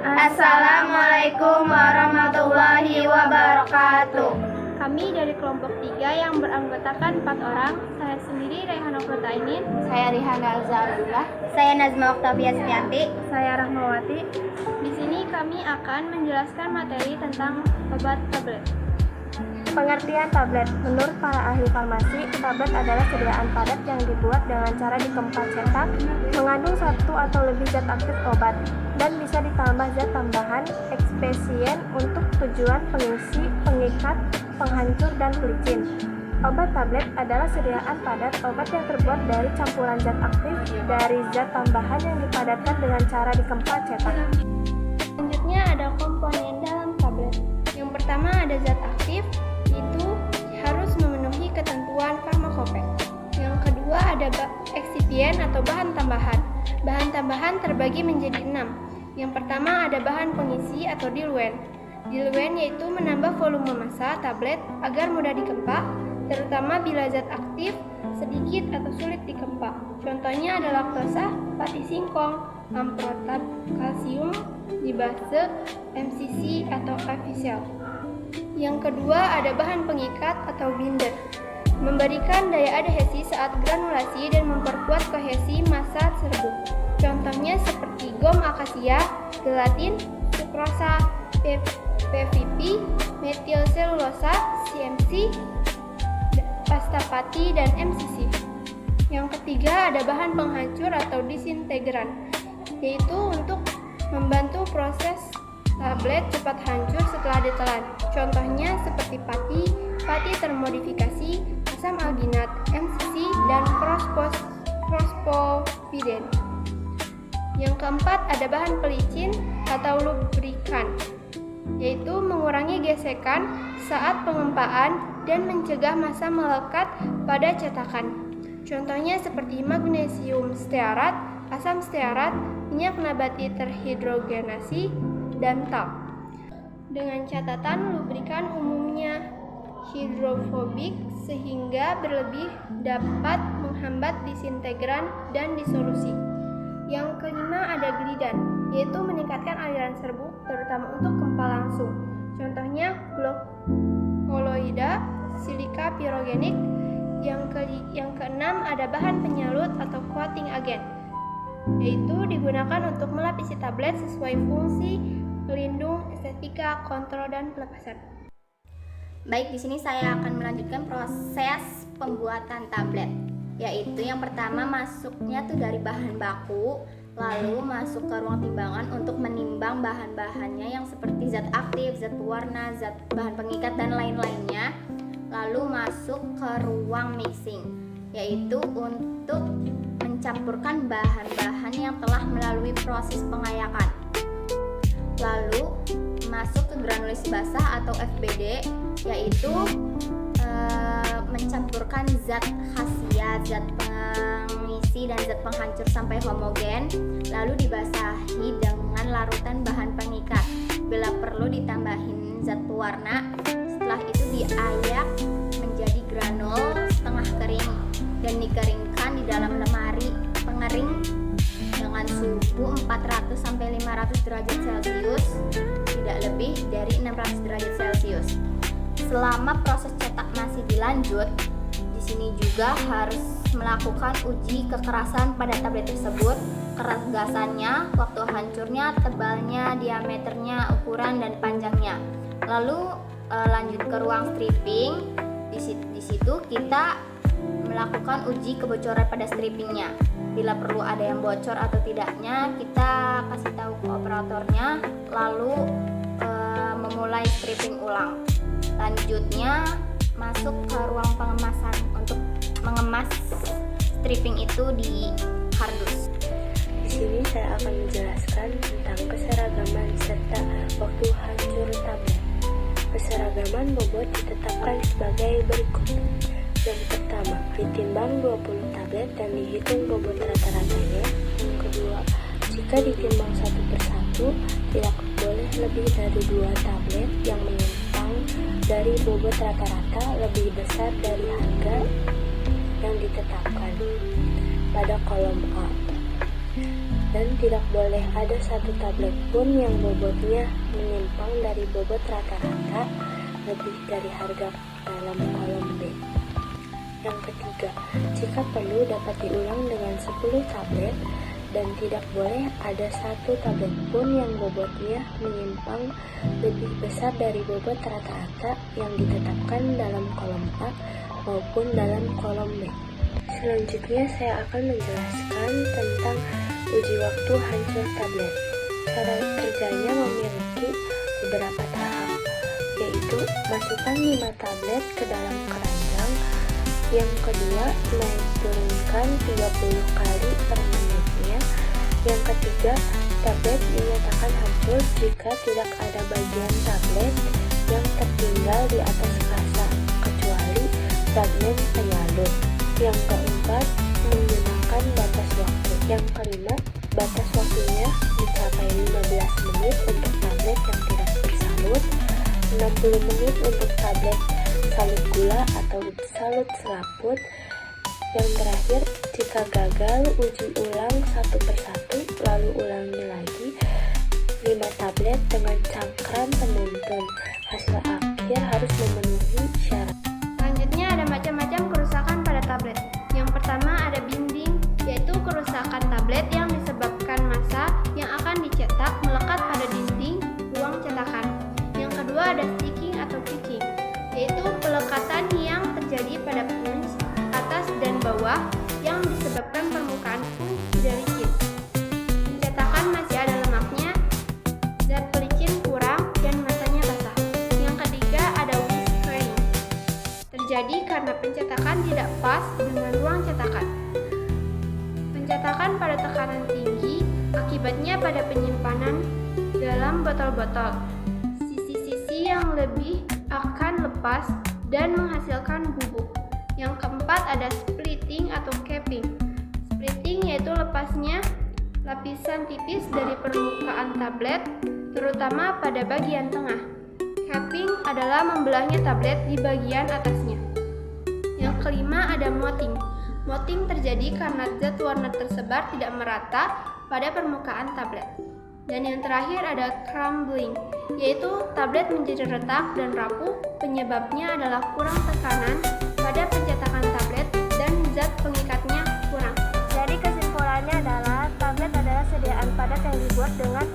Assalamualaikum warahmatullahi wabarakatuh. Kami dari kelompok 3 yang beranggotakan 4 orang. Saya sendiri Raihan Oktainin. Saya Rihana Alzalullah. Saya Nazma Oktavia Setianti. Saya Rahmawati. Di sini kami akan menjelaskan materi tentang obat tablet. Pengertian tablet. Menurut para ahli farmasi, tablet adalah sediaan padat yang dibuat dengan cara dikempat cetak, mengandung satu atau lebih zat aktif obat, dan bisa ditambah zat tambahan ekspesien untuk tujuan pengisi, pengikat, penghancur, dan pelicin. Obat tablet adalah sediaan padat obat yang terbuat dari campuran zat aktif dari zat tambahan yang dipadatkan dengan cara dikempat cetak. Selanjutnya ada komponen dalam tablet. Yang pertama ada zat aktif, itu harus memenuhi ketentuan farmakope. Yang kedua ada eksipien atau bahan tambahan. Bahan tambahan terbagi menjadi 6. Yang pertama ada bahan pengisi atau diluent. Diluent yaitu menambah volume massa tablet agar mudah dikempak, terutama bila zat aktif sedikit atau sulit dikempak. Contohnya ada laktosa, pati singkong, amprotat, kalsium, dibase, MCC atau avisel. Yang kedua ada bahan pengikat atau binder, memberikan daya adhesi saat granulasi dan memperkuat kohesi massa serbuk. Contohnya seperti gom akasia, gelatin, sukrosa, PVP, metil selulosa, CMC, pasta pati, dan MCC. Yang ketiga ada bahan penghancur atau disintegran, yaitu untuk membantu proses tablet cepat hancur setelah ditelan. Contohnya seperti pati termodifikasi, asam alginat, MCC, dan prospofiden. Yang keempat ada bahan pelicin atau lubrikan, yaitu mengurangi gesekan saat pengempaan dan mencegah massa melekat pada cetakan. Contohnya seperti magnesium stearat, asam stearat, minyak nabati terhidrogenasi, dan talc. Dengan catatan lubrikan umumnya hidrofobik sehingga berlebih dapat menghambat disintegran dan disolusi. Yang kelima ada glidan, yaitu meningkatkan aliran serbuk terutama untuk kempal langsung. Contohnya koloida, silika pirogenik. Yang keenam ada bahan penyalut atau coating agent, yaitu digunakan untuk melapisi tablet sesuai fungsi pelindung, estetika, kontrol, dan pelepasan. Baik, di sini saya akan melanjutkan proses pembuatan tablet, yaitu yang pertama masuknya tuh dari bahan baku, lalu masuk ke ruang timbangan untuk menimbang bahan-bahannya yang seperti zat aktif, zat pewarna, zat bahan pengikat, dan lain-lainnya. Lalu masuk ke ruang mixing, yaitu untuk mencampurkan bahan-bahan yang telah melalui proses pengayakan. Lalu masuk ke granulis basah atau FBD, yaitu mencampurkan zat khasiat, zat pengisi, dan zat penghancur sampai homogen, lalu dibasahi dengan larutan bahan pengikat. Bila perlu ditambahin zat pewarna. Setelah itu diayak menjadi granul setengah kering dan dikeringkan di dalam lemari pengering dengan suhu 400 sampai 500 derajat Celcius, tidak lebih dari 600 derajat Celcius. Selama proses cetak masih dilanjut, di sini juga harus melakukan uji kekerasan pada tablet tersebut, ketegasannya, waktu hancurnya, tebalnya, diameternya, ukuran, dan panjangnya. Lalu lanjut ke ruang stripping. Di situ kita melakukan uji kebocoran pada strippingnya. Bila perlu ada yang bocor atau tidaknya, kita kasih tahu ke operatornya, lalu memulai stripping ulang. Lanjutnya masuk ke ruang pengemasan untuk mengemas stripping itu di kardus. Di sini saya akan menjelaskan tentang keseragaman serta waktu hancur tablet. Keseragaman bobot ditetapkan sebagai berikut. Yang pertama, ditimbang 20 tablet dan dihitung bobot rata-ratanya. Yang kedua, jika ditimbang satu persatu, tidak boleh lebih dari 2 tablet yang menyimpang dari bobot rata-rata lebih besar dari harga yang ditetapkan pada kolom A. Dan dan tidak boleh ada satu tablet pun yang bobotnya menyimpang dari bobot rata-rata lebih dari harga dalam kolom B. Yang ketiga, jika perlu dapat diulang dengan 10 tablet dan tidak boleh ada satu tablet pun yang bobotnya menyimpang lebih besar dari bobot rata-rata yang ditetapkan dalam kolom A maupun dalam kolom B. Selanjutnya saya akan menjelaskan tentang uji waktu hancur tablet. Cara kerjanya memiliki beberapa tahap, yaitu masukkan 5 tablet ke dalam keranjang. Yang kedua, naik turunkan 30 kali per menitnya. Yang ketiga, tablet dinyatakan hancur jika tidak ada bagian tablet yang tertinggal di atas kasa, kecuali fragmen penyalur. Yang keempat, menggunakan batas waktu. Yang kelima, batas waktunya mencapai 15 menit untuk tablet yang tidak bersalut, 60 menit untuk tablet salut gula atau salut selaput. Yang terakhir, jika gagal, uji ulang satu persatu, lalu ulangi lagi 5 tablet dengan cangkram penuntun. Hasil akhir harus memenuhi syarat. Selanjutnya ada macam-macam kerusakan pada tablet. Yang pertama ada binding, yaitu kerusakan tablet yang disebabkan massa yang akan dicetak melekat pada dinding ruang cetakan. Yang kedua ada sticking atau pitching, yaitu pelekatan yang terjadi pada punch atas dan bawah yang disebabkan permukaan punch tidak licin. Pencetakan masih ada lemaknya, zat pelicin kurang, dan masanya basah. Yang ketiga ada whiskering, terjadi karena pencetakan tidak pas dengan ruang cetakan. Pencetakan pada tekanan tinggi akibatnya pada penyimpanan dalam botol-botol. Sisi-sisi yang lebih akan lepas dan menghasilkan bubuk. Yang keempat ada splitting atau capping. Splitting yaitu lepasnya lapisan tipis dari permukaan tablet, terutama pada bagian tengah. Capping adalah membelahnya tablet di bagian atasnya. Yang kelima ada motting. Motting terjadi karena zat warna tersebar tidak merata pada permukaan tablet. Dan yang terakhir ada crumbling, yaitu tablet menjadi retak dan rapuh. Penyebabnya adalah kurang tekanan pada pencetakan tablet dan zat pengikatnya kurang. Jadi kesimpulannya adalah tablet adalah sediaan padat yang dibuat dengan